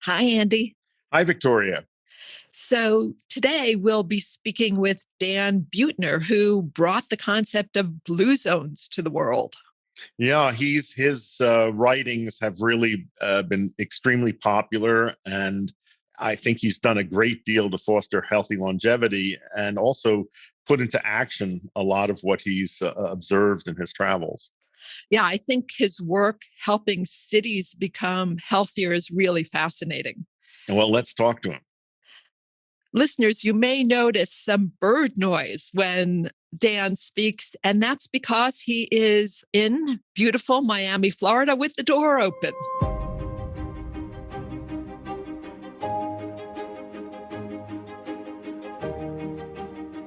Hi, Andy. Hi, Victoria. So today we'll be speaking with Dan Buettner, who brought the concept of blue zones to the world. Yeah, his writings have really been extremely popular, and I think he's done a great deal to foster healthy longevity and also put into action a lot of what he's observed in his travels. Yeah, I think his work helping cities become healthier is really fascinating. Well, let's talk to him. Listeners, you may notice some bird noise when Dan speaks, and that's because he is in beautiful Miami, Florida, with the door open.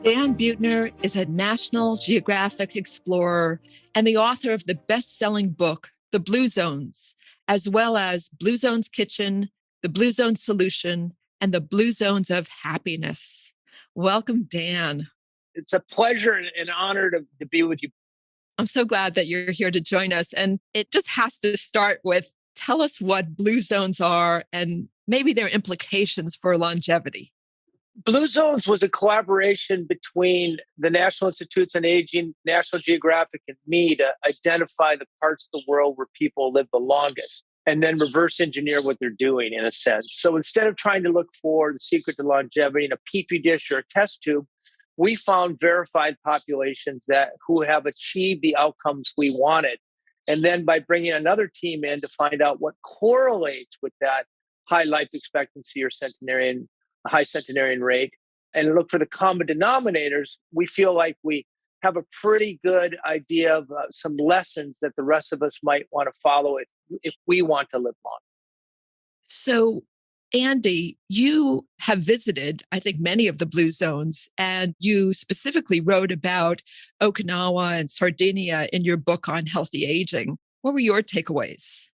Dan Buettner is a National Geographic explorer and the author of the best-selling book, The Blue Zones, as well as Blue Zones Kitchen, The Blue Zone Solution, and The Blue Zones of Happiness. Welcome, Dan. It's a pleasure and an honor to be with you. I'm so glad that you're here to join us. And it just has to start with, tell us what blue zones are and maybe their implications for longevity. Blue Zones was a collaboration between the National Institutes on Aging, National Geographic, and me to identify the parts of the world where people live the longest and then reverse engineer what they're doing in a sense. So instead of trying to look for the secret to longevity in a petri dish or a test tube, we found verified populations who have achieved the outcomes we wanted. And then by bringing another team in to find out what correlates with that high life expectancy or high centenarian rate, and look for the common denominators, we feel like we have a pretty good idea of some lessons that the rest of us might want to follow if we want to live long. So, Andy, you have visited, I think, many of the blue zones, and you specifically wrote about Okinawa and Sardinia in your book on healthy aging. What were your takeaways?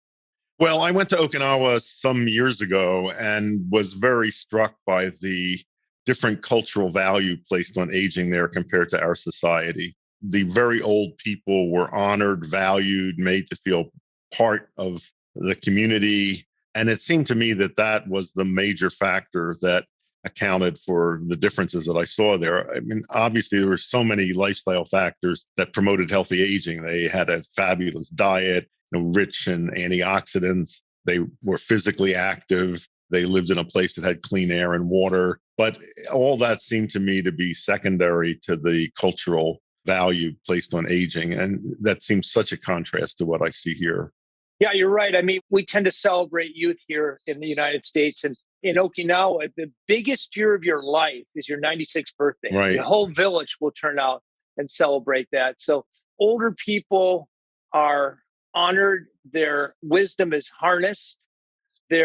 Well, I went to Okinawa some years ago and was very struck by the different cultural value placed on aging there compared to our society. The very old people were honored, valued, made to feel part of the community. And it seemed to me that that was the major factor that accounted for the differences that I saw there. I mean, obviously, there were so many lifestyle factors that promoted healthy aging. They had a fabulous diet, rich in antioxidants. They were physically active. They lived in a place that had clean air and water. But all that seemed to me to be secondary to the cultural value placed on aging. And that seems such a contrast to what I see here. Yeah, you're right. I mean, we tend to celebrate youth here in the United States. And in Okinawa, the biggest year of your life is your 96th birthday. Right. The whole village will turn out and celebrate that. So older people are honored, their wisdom is harnessed, they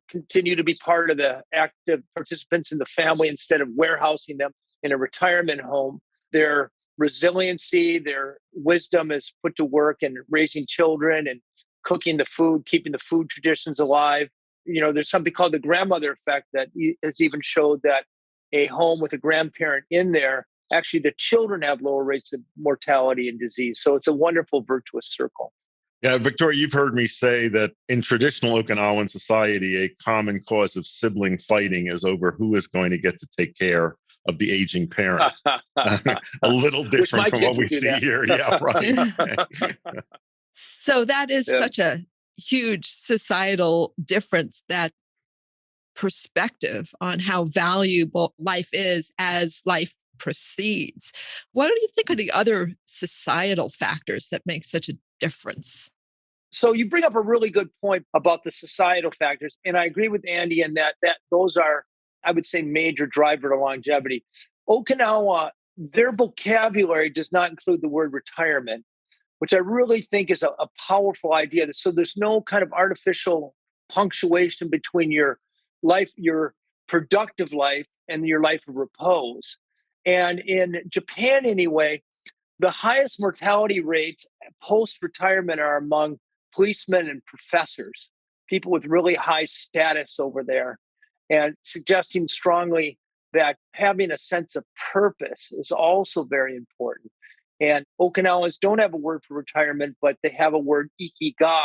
continue to be part of the active participants in the family instead of warehousing them in a retirement home. Their resiliency, their wisdom is put to work in raising children and cooking the food, keeping the food traditions alive. There's something called the grandmother effect that has even showed that a home with a grandparent in there, actually the children have lower rates of mortality and disease. So it's a wonderful virtuous circle. Yeah, Victoria, you've heard me say that in traditional Okinawan society, a common cause of sibling fighting is over who is going to get to take care of the aging parents. A little different from what we see here. Yeah, right. So that is such a huge societal difference, that perspective on how valuable life is as life proceeds. What do you think are the other societal factors that make such a difference? So you bring up a really good point about the societal factors. And I agree with Andy in that those are, I would say, major driver to longevity. Okinawa, their vocabulary does not include the word retirement, which I really think is a powerful idea. So there's no kind of artificial punctuation between your life, your productive life, and your life of repose. And in Japan, anyway, the highest mortality rates post-retirement are among policemen and professors, people with really high status over there, and suggesting strongly that having a sense of purpose is also very important. And Okinawans don't have a word for retirement, but they have a word ikigai,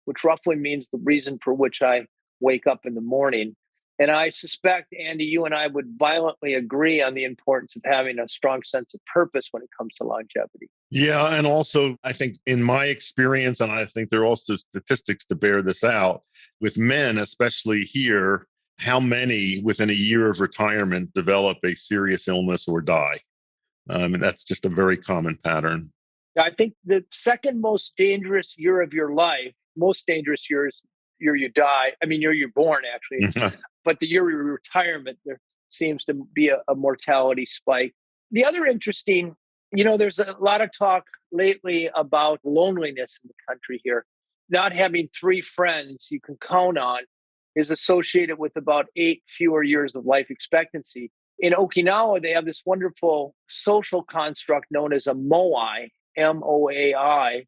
which roughly means the reason for which I wake up in the morning. And I suspect, Andy, you and I would violently agree on the importance of having a strong sense of purpose when it comes to longevity. Yeah. And also, I think in my experience, and I think there are also statistics to bear this out, with men, especially here, how many within a year of retirement develop a serious illness or die? And that's just a very common pattern. I think the second most dangerous year of your life, most dangerous year is year you die. I mean, year you're born, actually. But the year of your retirement, there seems to be a mortality spike. The other interesting, there's a lot of talk lately about loneliness in the country here. Not having 3 friends you can count on is associated with about 8 fewer years of life expectancy. In Okinawa, they have this wonderful social construct known as a moai, MOAI,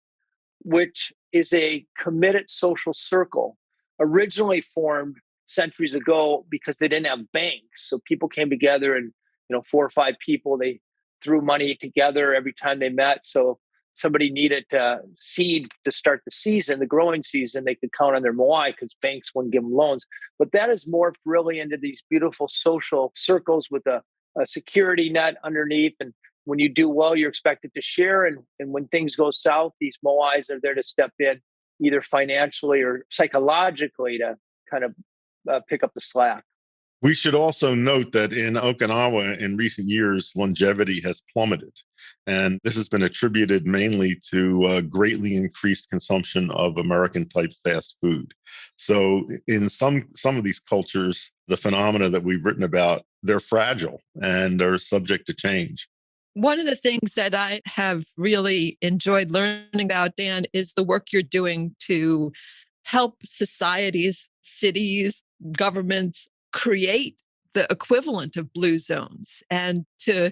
which is a committed social circle, originally formed centuries ago because they didn't have banks. So people came together and, 4 or 5 people, they threw money together every time they met. So somebody needed seed to start the season, the growing season, they could count on their moai because banks wouldn't give them loans. But that has morphed really into these beautiful social circles with a security net underneath. And when you do well, you're expected to share. And when things go south, these moais are there to step in, either financially or psychologically, to kind of pick up the slack. We should also note that in Okinawa in recent years, longevity has plummeted. And this has been attributed mainly to greatly increased consumption of American-type fast food. So in some of these cultures, the phenomena that we've written about, they're fragile and are subject to change. One of the things that I have really enjoyed learning about, Dan, is the work you're doing to help societies, cities, governments create the equivalent of blue zones and to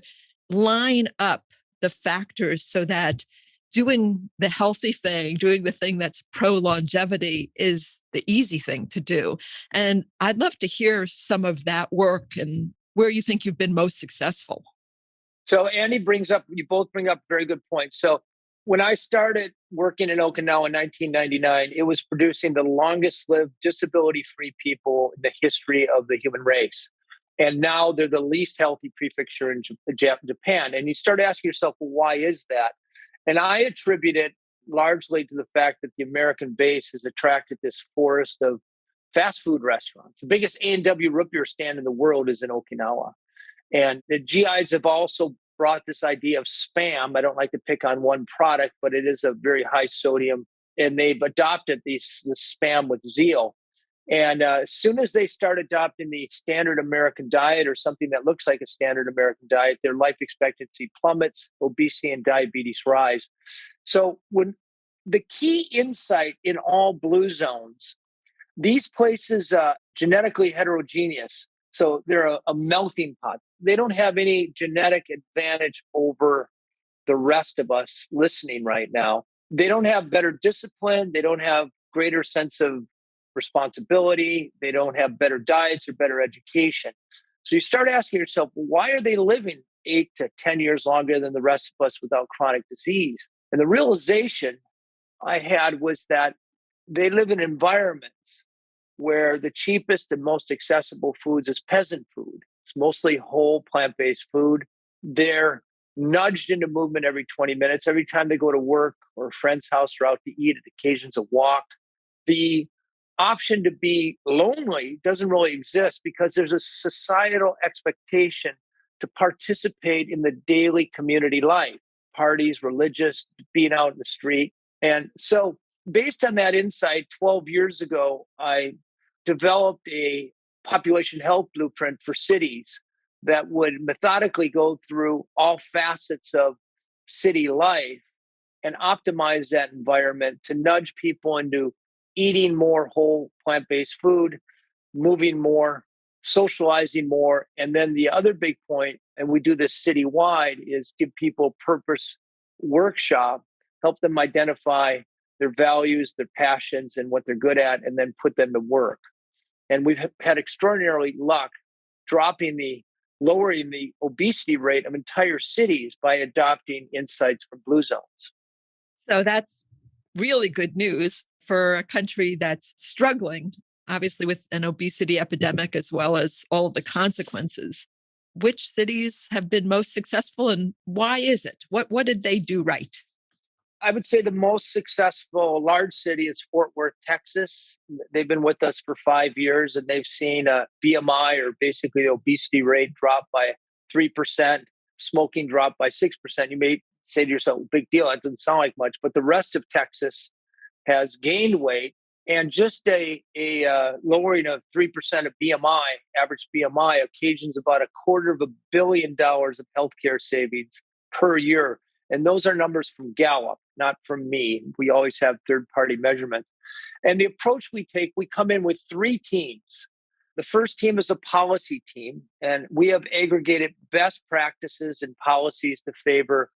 line up the factors so that doing the healthy thing, doing the thing that's pro longevity is the easy thing to do. And I'd love to hear some of that work and where you think you've been most successful. So Andy you both bring up very good points. So when I started working in Okinawa in 1999, it was producing the longest lived disability-free people in the history of the human race. And now they're the least healthy prefecture in Japan. And you start asking yourself, well, why is that? And I attribute it largely to the fact that the American base has attracted this forest of fast food restaurants. The biggest A&W root beer stand in the world is in Okinawa. And the GIs have also brought this idea of spam. I don't like to pick on one product, but it is a very high sodium. And they've adopted this spam with zeal. And as soon as they start adopting the standard American diet or something that looks like a standard American diet, their life expectancy plummets, obesity and diabetes rise. So when the key insight in all blue zones, these places genetically heterogeneous. So they're a melting pot. They don't have any genetic advantage over the rest of us listening right now. They don't have better discipline. They don't have greater sense of responsibility. They don't have better diets or better education. So you start asking yourself, why are they living 8 to 10 years longer than the rest of us without chronic disease? And the realization I had was that they live in environments where the cheapest and most accessible foods is peasant food. It's mostly whole plant-based food. They're nudged into movement every 20 minutes, every time they go to work or a friend's house or out to eat, at occasions a walk. The option to be lonely doesn't really exist because there's a societal expectation to participate in the daily community life, parties, religious, being out in the street. And so based on that insight, 12 years ago, I developed a population health blueprint for cities that would methodically go through all facets of city life and optimize that environment to nudge people into eating more whole plant-based food, moving more, socializing more. And then the other big point, and we do this citywide, is give people purpose workshop, help them identify their values, their passions, and what they're good at, and then put them to work. And we've had extraordinary luck lowering the obesity rate of entire cities by adopting insights from blue zones. So that's really good news for a country that's struggling obviously with an obesity epidemic as well as all of the consequences. Which cities have been most successful and why is it? What did they do right? I would say the most successful large city is Fort Worth, Texas. They've been with us for 5 years and they've seen a BMI, or basically the obesity rate, drop by 3%, smoking drop by 6%. You may say to yourself, big deal, that doesn't sound like much, but the rest of Texas has gained weight. And just a lowering of 3% of BMI, average BMI, occasions about $250 million of healthcare savings per year. And those are numbers from Gallup, not from me. We always have third-party measurements. And the approach we take, we come in with 3 teams. The first team is a policy team, and we have aggregated best practices and policies to favor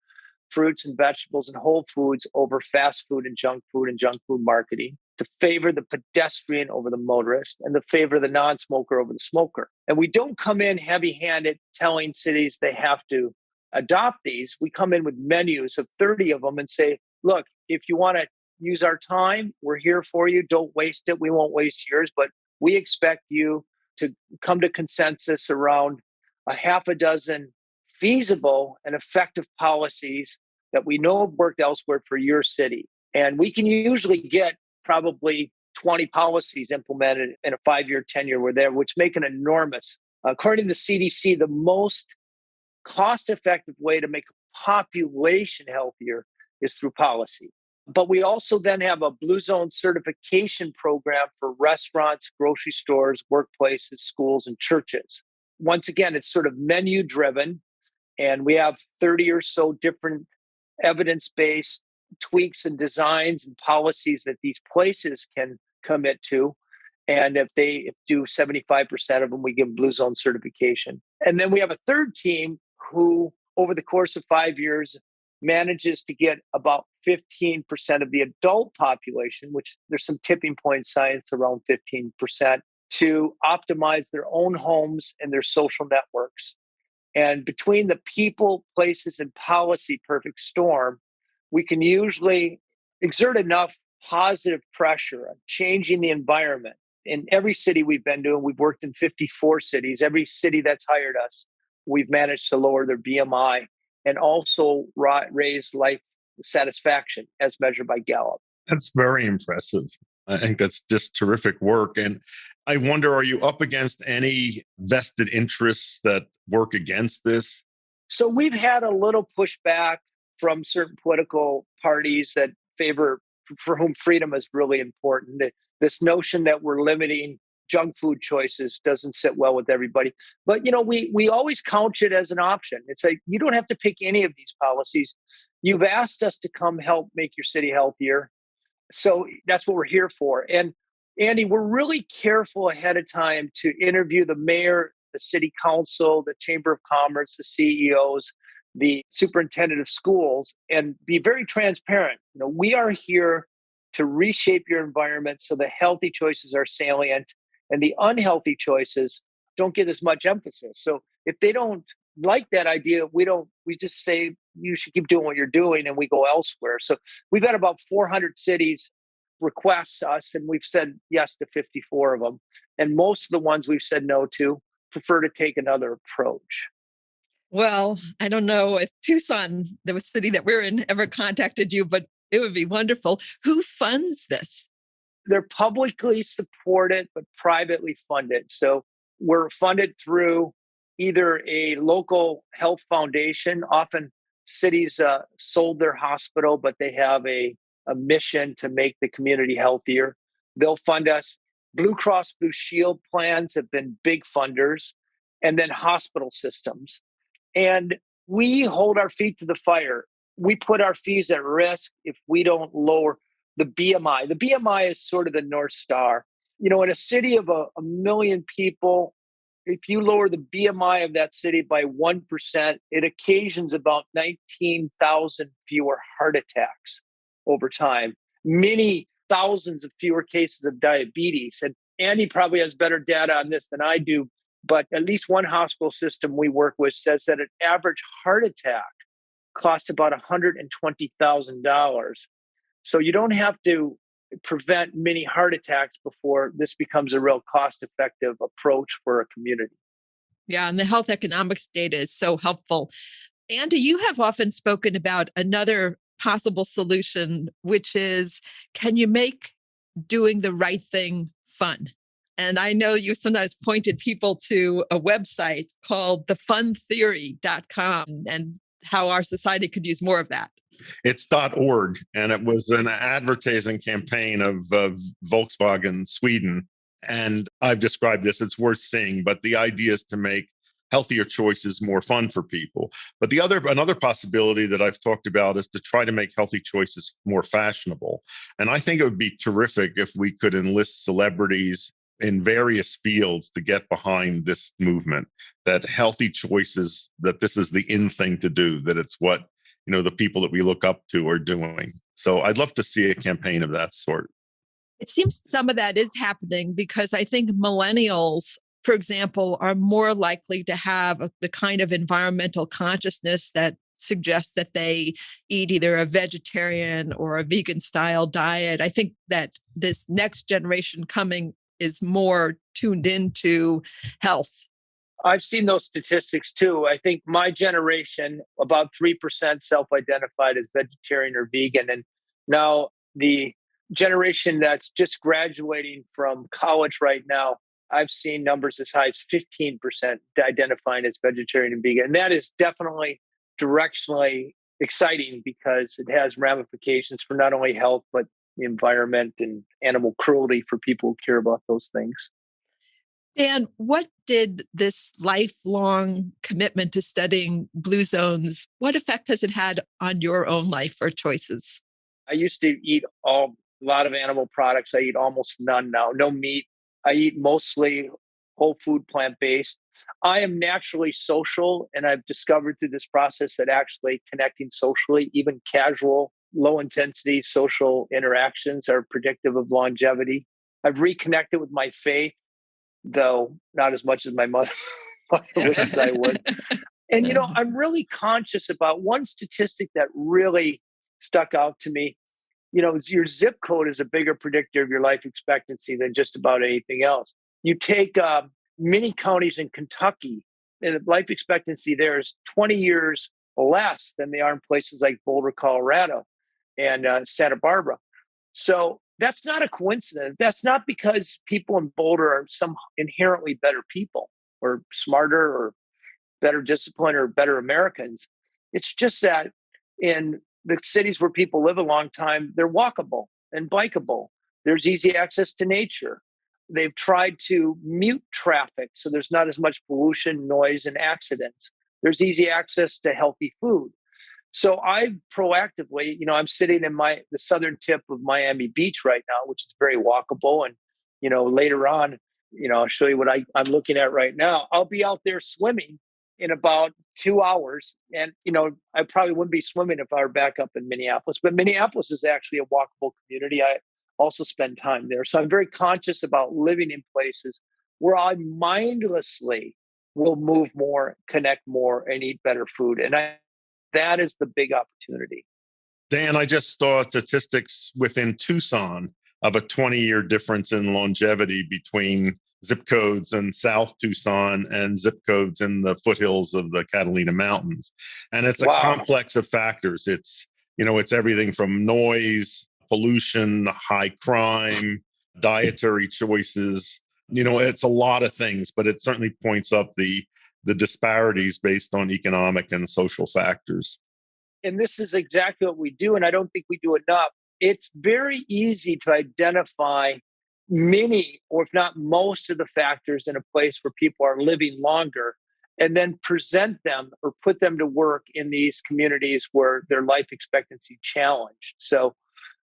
fruits and vegetables and whole foods over fast food and junk food marketing, to favor the pedestrian over the motorist, and to favor the non-smoker over the smoker. And we don't come in heavy-handed telling cities they have to adopt these. We come in with menus of 30 of them and say, look, if you want to use our time, we're here for you. Don't waste it. We won't waste yours, but we expect you to come to consensus around a half a dozen feasible and effective policies that we know have worked elsewhere for your city. And we can usually get probably 20 policies implemented in a 5-year, 10-year we're there, which make an enormous, according to the CDC, the most cost-effective way to make a population healthier is through policy. But we also then have a Blue Zone certification program for restaurants, grocery stores, workplaces, schools, and churches. Once again, it's sort of menu driven, and we have 30 or so different evidence-based tweaks and designs and policies that these places can commit to. And if they do 75% of them, we give Blue Zone certification. And then we have a third team who, over the course of 5 years, manages to get about 15% of the adult population, which there's some tipping point science around 15%, to optimize their own homes and their social networks. And between the people, places, and policy perfect storm, we can usually exert enough positive pressure on changing the environment. In every city we've been to, and we've worked in 54 cities, every city that's hired us, we've managed to lower their BMI and also raise life satisfaction as measured by Gallup. That's very impressive. I think that's just terrific work. And I wonder, are you up against any vested interests that work against this? So we've had a little pushback from certain political parties that favor, for whom freedom is really important. This notion that we're limiting junk food choices doesn't sit well with everybody. But, we always couch it as an option. It's like, you don't have to pick any of these policies. You've asked us to come help make your city healthier. So that's what we're here for. And Andy, we're really careful ahead of time to interview the mayor, the city council, the chamber of commerce, the CEOs, the superintendent of schools, and be very transparent. We are here to reshape your environment so the healthy choices are salient and the unhealthy choices don't get as much emphasis. So if they don't like that idea, we just say you should keep doing what you're doing and we go elsewhere. So we've had about 400 cities request us, and we've said yes to 54 of them. And most of the ones we've said no to prefer to take another approach. Well, I don't know if Tucson, the city that we're in, ever contacted you, but it would be wonderful. Who funds this? They're publicly supported, but privately funded. So we're funded through either a local health foundation. Often cities sold their hospital, but they have a mission to make the community healthier. They'll fund us. Blue Cross Blue Shield plans have been big funders, and then hospital systems. And we hold our feet to the fire. We put our fees at risk if we don't lower the BMI. The BMI is sort of the North Star. In a city of a million people, if you lower the BMI of that city by 1%, it occasions about 19,000 fewer heart attacks over time, many thousands of fewer cases of diabetes. And Andy probably has better data on this than I do, but at least one hospital system we work with says that an average heart attack costs about $120,000. So you don't have to prevent many heart attacks before this becomes a real cost-effective approach for a community. Yeah, and the health economics data is so helpful. Andy, you have often spoken about another possible solution, which is, can you make doing the right thing fun? And I know you sometimes pointed people to a website called thefuntheory.com and how our society could use more of that. It's .org, and it was an advertising campaign of Volkswagen Sweden. And I've described this, it's worth seeing, but the idea is to make healthier choices more fun for people. But another possibility that I've talked about is to try to make healthy choices more fashionable. And I think it would be terrific if we could enlist celebrities in various fields to get behind this movement, that healthy choices, that this is the in thing to do, that it's what, the people that we look up to are doing. So I'd love to see a campaign of that sort. It seems some of that is happening because I think millennials, for example, are more likely to have the kind of environmental consciousness that suggests that they eat either a vegetarian or a vegan style diet. I think that this next generation coming is more tuned into health. I've seen those statistics too. I think my generation, about 3% self-identified as vegetarian or vegan. And now the generation that's just graduating from college right now, I've seen numbers as high as 15% identifying as vegetarian and vegan. And that is definitely directionally exciting because it has ramifications for not only health, but the environment and animal cruelty for people who care about those things. Dan, what did this lifelong commitment to studying blue zones, what effect has it had on your own life or choices? I used to eat a lot of animal products. I eat almost none now. No meat. I eat mostly whole food, plant-based. I am naturally social, and I've discovered through this process that actually connecting socially, even casual, low-intensity social interactions are predictive of longevity. I've reconnected with my faith, though not as much as my mother wishes I would. And, I'm really conscious about one statistic that really stuck out to me. Your zip code is a bigger predictor of your life expectancy than just about anything else. You take many counties in Kentucky, and the life expectancy there is 20 years less than they are in places like Boulder, Colorado, and Santa Barbara. So that's not a coincidence. That's not because people in Boulder are some inherently better people or smarter or better disciplined or better Americans. It's just that in the cities where people live a long time, they're walkable and bikeable. There's easy access to nature. They've tried to mute traffic so there's not as much pollution, noise, and accidents. There's easy access to healthy food. So I proactively, I'm sitting in the southern tip of Miami Beach right now, which is very walkable. And, later on, I'll show you what I'm looking at right now. I'll be out there swimming in about 2 hours. And, I probably wouldn't be swimming if I were back up in Minneapolis, but Minneapolis is actually a walkable community. I also spend time there. So I'm very conscious about living in places where I mindlessly will move more, connect more, and eat better food. And that is the big opportunity. Dan, I just saw statistics within Tucson of a 20-year difference in longevity between zip codes in South Tucson and zip codes in the foothills of the Catalina Mountains. And it's a complex of factors. It's everything from noise, pollution, high crime, dietary choices. It's a lot of things, but it certainly points up the disparities based on economic and social factors. And this is exactly what we do, and I don't think we do enough. It's very easy to identify many, or if not most of the factors in a place where people are living longer, and then present them or put them to work in these communities where their life expectancy challenged. So,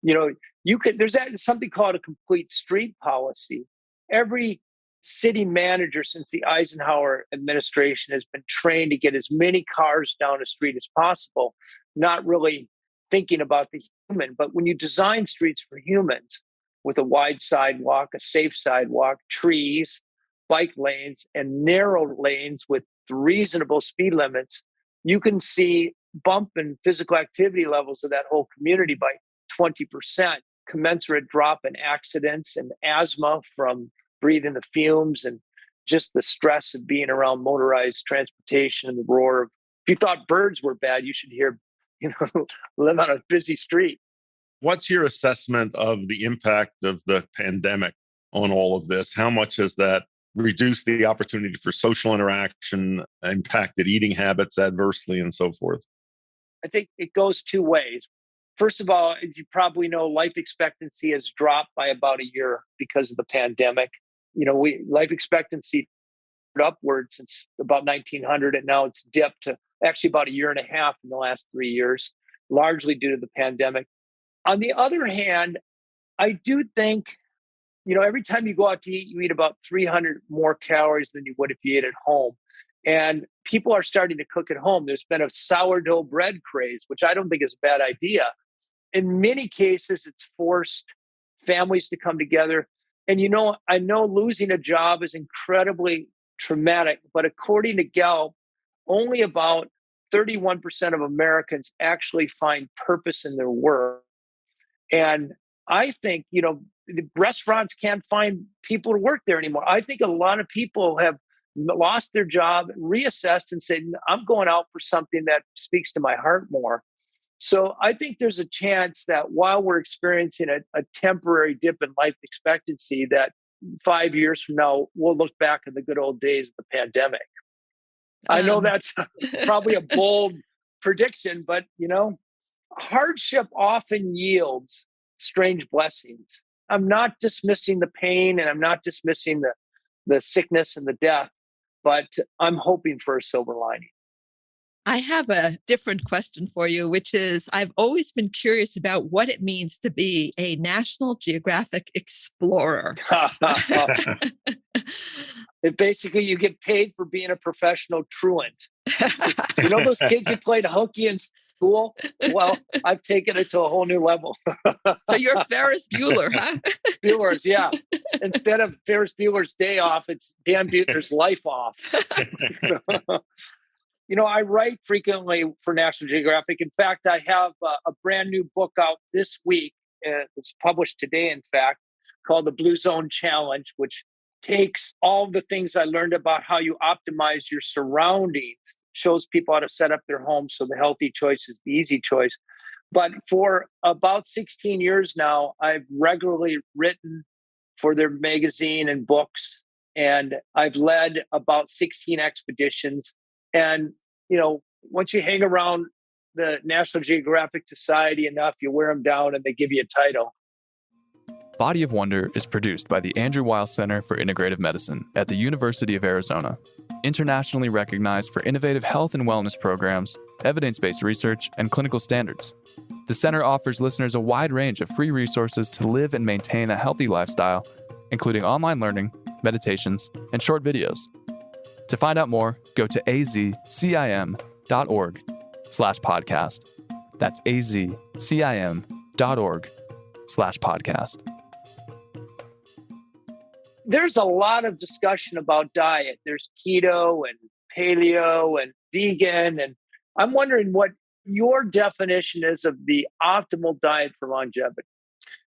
there's something called a complete street policy. Every city manager since the Eisenhower administration has been trained to get as many cars down a street as possible, not really thinking about the human. But when you design streets for humans with a wide sidewalk, a safe sidewalk, trees, bike lanes, and narrow lanes with reasonable speed limits, you can see bump in physical activity levels of that whole community by 20%. commensurate drop in accidents and asthma from breathing the fumes and just the stress of being around motorized transportation and the roar of, if you thought birds were bad, you should hear, live on a busy street. What's your assessment of the impact of the pandemic on all of this? How much has that reduced the opportunity for social interaction, impacted eating habits adversely, and so forth? I think it goes two ways. First of all, as you probably know, life expectancy has dropped by about a year because of the pandemic. Life expectancy upward since about 1900, and now it's dipped to actually about a year and a half in the last 3 years, largely due to the pandemic. On the other hand, I do think, every time you go out to eat, you eat about 300 more calories than you would if you ate at home. And people are starting to cook at home. There's been a sourdough bread craze, which I don't think is a bad idea. In many cases, it's forced families to come together. And, I know losing a job is incredibly traumatic, but according to Gallup, only about 31% of Americans actually find purpose in their work. And I think, the restaurants can't find people to work there anymore. I think a lot of people have lost their job, reassessed, and said, I'm going out for something that speaks to my heart more. So I think there's a chance that while we're experiencing a temporary dip in life expectancy, that 5 years from now, we'll look back at the good old days of the pandemic. I know that's probably a bold prediction, but, hardship often yields strange blessings. I'm not dismissing the pain and I'm not dismissing the sickness and the death, but I'm hoping for a silver lining. I have a different question for you, which is I've always been curious about what it means to be a National Geographic explorer. Basically, you get paid for being a professional truant. Those kids who played hooky in school? Well, I've taken it to a whole new level. So you're Ferris Bueller, huh? Bueller's, yeah. Instead of Ferris Bueller's day off, it's Dan Buettner's life off. I write frequently for National Geographic. In fact, I have a brand new book out this week. It's published today, in fact, called The Blue Zone Challenge, which takes all the things I learned about how you optimize your surroundings, shows people how to set up their homes so the healthy choice is the easy choice. But for about 16 years now, I've regularly written for their magazine and books, and I've led about 16 expeditions. And, once you hang around the National Geographic Society enough, you wear them down and they give you a title. Body of Wonder is produced by the Andrew Weil Center for Integrative Medicine at the University of Arizona, internationally recognized for innovative health and wellness programs, evidence-based research, and clinical standards. The center offers listeners a wide range of free resources to live and maintain a healthy lifestyle, including online learning, meditations, and short videos. To find out more, go to azcim.org/podcast. That's azcim.org/podcast. There's a lot of discussion about diet. There's keto and paleo and vegan. And I'm wondering what your definition is of the optimal diet for longevity.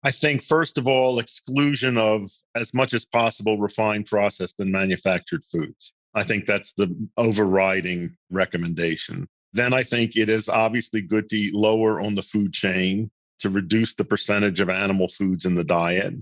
I think, first of all, exclusion of, as much as possible, refined, processed, and manufactured foods. I think that's the overriding recommendation. Then I think it is obviously good to eat lower on the food chain, to reduce the percentage of animal foods in the diet,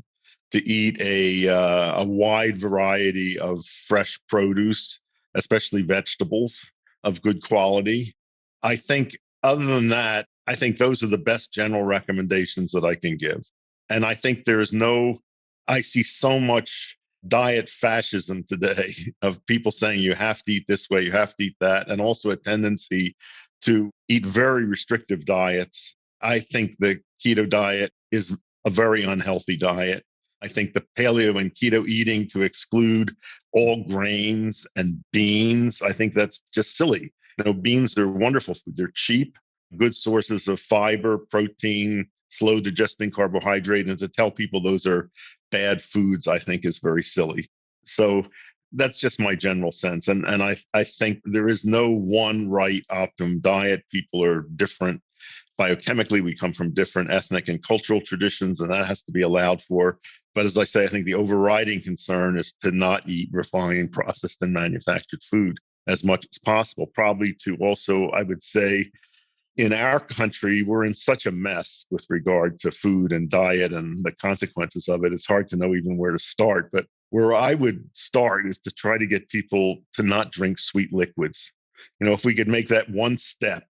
to eat a wide variety of fresh produce, especially vegetables of good quality. I think other than that, I think those are the best general recommendations that I can give. And I think I see so much diet fascism today of people saying you have to eat this way, you have to eat that, and also a tendency to eat very restrictive diets. I think the keto diet is a very unhealthy diet. I think the paleo and keto eating to exclude all grains and beans, I think that's just silly. Beans are wonderful food. They're cheap, good sources of fiber, protein, slow digesting carbohydrate. And to tell people those are bad foods, I think is very silly. So that's just my general sense. And I think there is no one right optimum diet. People are different. biochemically, we come from different ethnic and cultural traditions, and that has to be allowed for. But as I say, I think the overriding concern is to not eat refined, processed, and manufactured food as much as possible. Probably to also, I would say, in our country, we're in such a mess with regard to food and diet and the consequences of it. It's hard to know even where to start. But where I would start is to try to get people to not drink sweet liquids. If we could make that one step,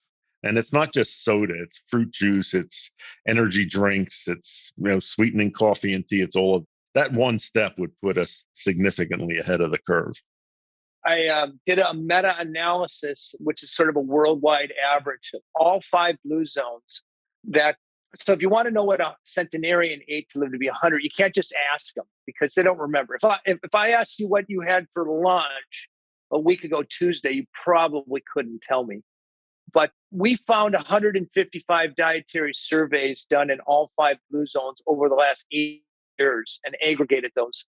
and it's not just soda, it's fruit juice, it's energy drinks, it's sweetening coffee and tea. It's all of that. One step would put us significantly ahead of the curve. I did a meta-analysis, which is sort of a worldwide average of all 5 blue zones. So if you want to know what a centenarian ate to live to be 100, you can't just ask them because they don't remember. If I asked you what you had for lunch a week ago Tuesday, you probably couldn't tell me. But we found 155 dietary surveys done in all 5 blue zones over the last 8 years and aggregated those.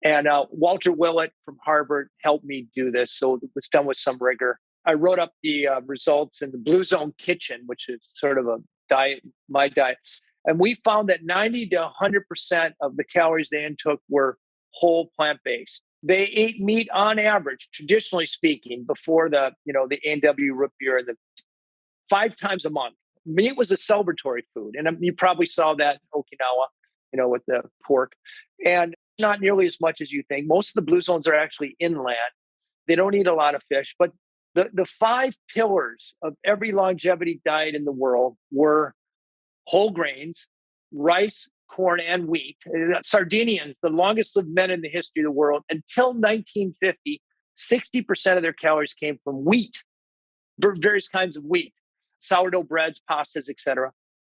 And Walter Willett from Harvard helped me do this. So it was done with some rigor. I wrote up the results in the Blue Zone Kitchen, which is sort of a diet, my diet. And we found that 90 to 100% of the calories they intook were whole plant-based. They ate meat on average, traditionally speaking, before the A&W root beer, and 5 times a month. Meat was a celebratory food. And you probably saw that in Okinawa, with the pork. And not nearly as much as you think. Most of the blue zones are actually inland. They don't eat a lot of fish. But the 5 pillars of every longevity diet in the world were whole grains, rice, corn, and wheat. Sardinians, the longest lived men in the history of the world, until 1950, 60% of their calories came from wheat, various kinds of wheat, sourdough breads, pastas, etc.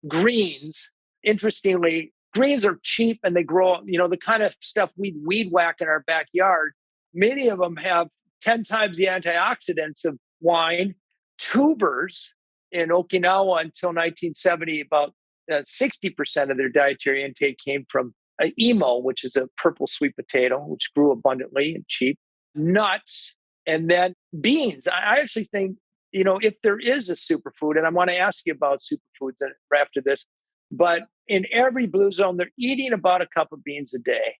Greens, interestingly, greens are cheap and they grow, the kind of stuff we weed whack in our backyard. Many of them have 10 times the antioxidants of wine. Tubers in Okinawa until 1970, about 60% of their dietary intake came from emo, which is a purple sweet potato, which grew abundantly and cheap. Nuts, and then beans. I actually think, if there is a superfood, and I want to ask you about superfoods after this, but in every blue zone, they're eating about a cup of beans a day.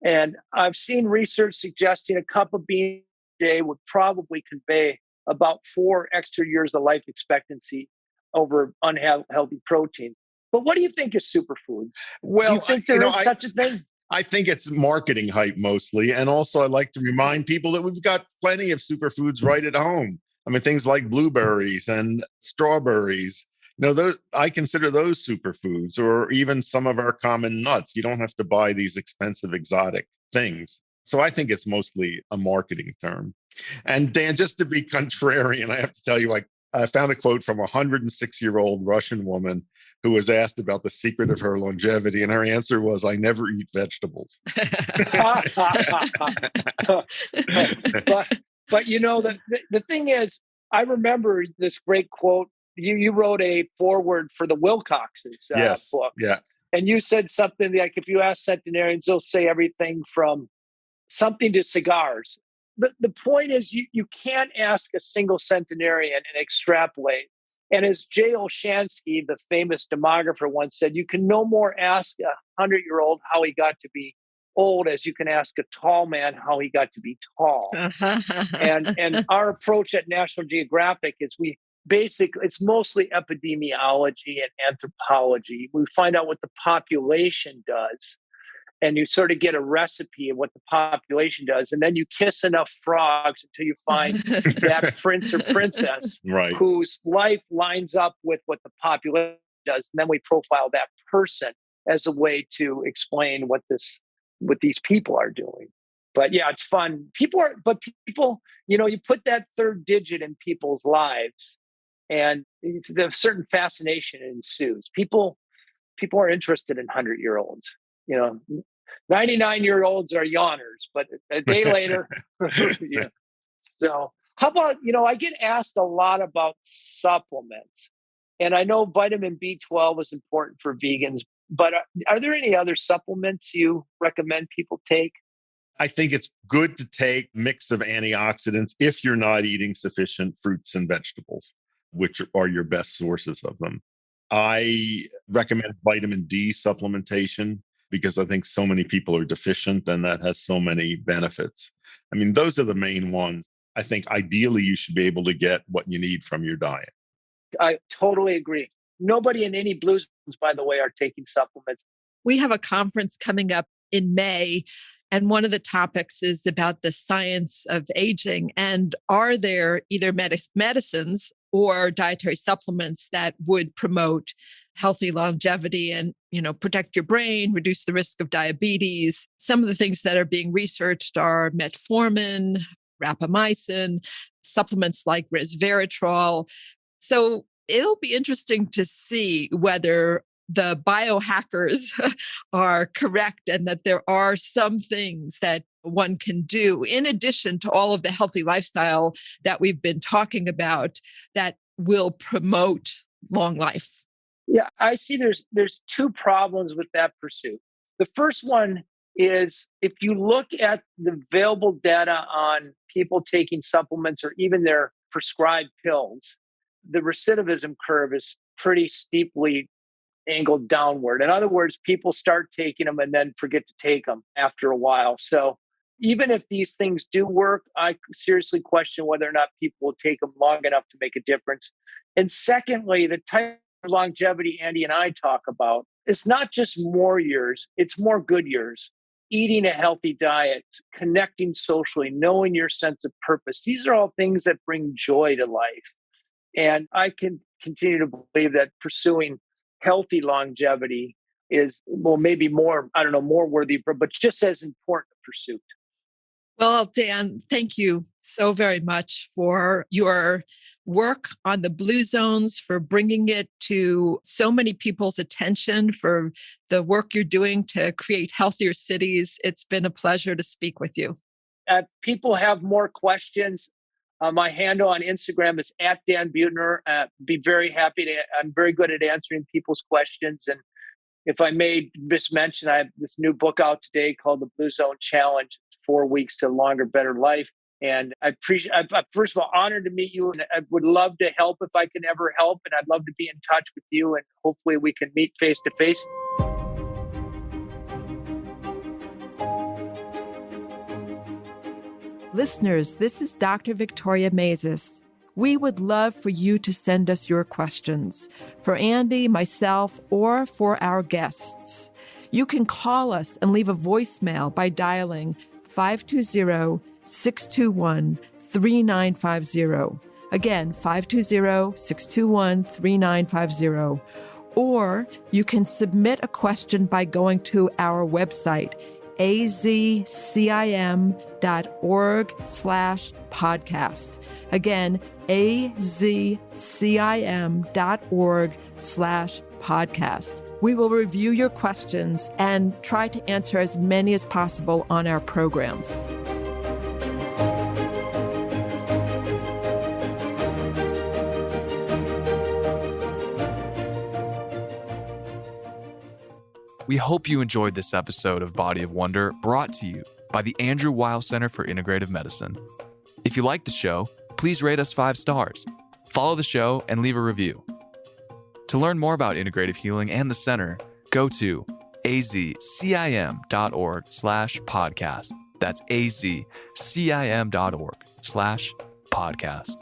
And I've seen research suggesting a cup of beans a day would probably convey about 4 extra years of life expectancy over unhealthy protein. But what do you think is superfoods? Well, do you think there is such a thing? I think it's marketing hype mostly. And also I like to remind people that we've got plenty of superfoods right at home. I mean, things like blueberries and strawberries. Those, I consider those superfoods, or even some of our common nuts. You don't have to buy these expensive exotic things. So I think it's mostly a marketing term. And Dan, just to be contrarian, I have to tell you, I found a quote from a 106-year-old Russian woman who was asked about the secret of her longevity. And her answer was, I never eat vegetables. But the thing is, I remember this great quote. You wrote a foreword for the Wilcox's book. Yeah. And you said something like, if you ask centenarians, they'll say everything from something to cigars. But the point is, you can't ask a single centenarian and extrapolate. And as Jay Olshansky, the famous demographer, once said, you can no more ask a 100-year-old how he got to be old as you can ask a tall man how he got to be tall. And our approach at National Geographic is it's mostly epidemiology and anthropology. We find out what the population does, and you sort of get a recipe of what the population does. And then you kiss enough frogs until you find that prince or princess right, whose life lines up with what the population does. And then we profile that person as a way to explain what these people are doing. But yeah, it's fun. People, you put that third digit in people's lives, and the certain fascination ensues. People are interested in 100-year-olds. 99-year-olds are yawners, but a day later, yeah. So how about, I get asked a lot about supplements, and I know vitamin B12 is important for vegans, but are there any other supplements you recommend people take? I think it's good to take a mix of antioxidants if you're not eating sufficient fruits and vegetables, which are your best sources of them. I recommend vitamin D supplementation because I think so many people are deficient and that has so many benefits. I mean, those are the main ones. I think ideally you should be able to get what you need from your diet. I totally agree. Nobody in any blue zones, by the way, are taking supplements. We have a conference coming up in May, and one of the topics is about the science of aging. And are there either medicines or dietary supplements that would promote healthy longevity and, protect your brain, reduce the risk of diabetes? Some of the things that are being researched are metformin, rapamycin, supplements like resveratrol. So it'll be interesting to see whether the biohackers are correct and that there are some things that one can do in addition to all of the healthy lifestyle that we've been talking about that will promote long life. Yeah, I see there's two problems with that pursuit. The first one is if you look at the available data on people taking supplements or even their prescribed pills, the recidivism curve is pretty steeply angled downward. In other words, people start taking them and then forget to take them after a while. So even if these things do work, I seriously question whether or not people will take them long enough to make a difference. And secondly, the type of longevity Andy and I talk about is not just more years, it's more good years. Eating a healthy diet, connecting socially, knowing your sense of purpose. These are all things that bring joy to life. And I can continue to believe that pursuing healthy longevity is, maybe more worthy, but just as important a pursuit. Well, Dan, thank you so very much for your work on the blue zones, for bringing it to so many people's attention, for the work you're doing to create healthier cities. It's been a pleasure to speak with you. If people have more questions, my handle on Instagram is @Dan Buettner. Be very happy to. I'm very good at answering people's questions. And if I may just mention, I have this new book out today called The Blue Zone Challenge: 4 weeks to a longer, better life. And I'm first of all honored to meet you, and I would love to help if I can ever help. And I'd love to be in touch with you, and hopefully we can meet face to face. Listeners, this is Dr. Victoria Maizes. We would love for you to send us your questions for Andy, myself, or for our guests. You can call us and leave a voicemail by dialing 520-621-3950. Again, 520-621-3950. Or you can submit a question by going to our website, azcim.org/podcast. Again, azcim.org/podcast. We will review your questions and try to answer as many as possible on our programs. We hope you enjoyed this episode of Body of Wonder, brought to you by the Andrew Weil Center for Integrative Medicine. If you like the show, please rate us 5 stars, follow the show, and leave a review. To learn more about integrative healing and the center, go to azcim.org/podcast. That's azcim.org/podcast.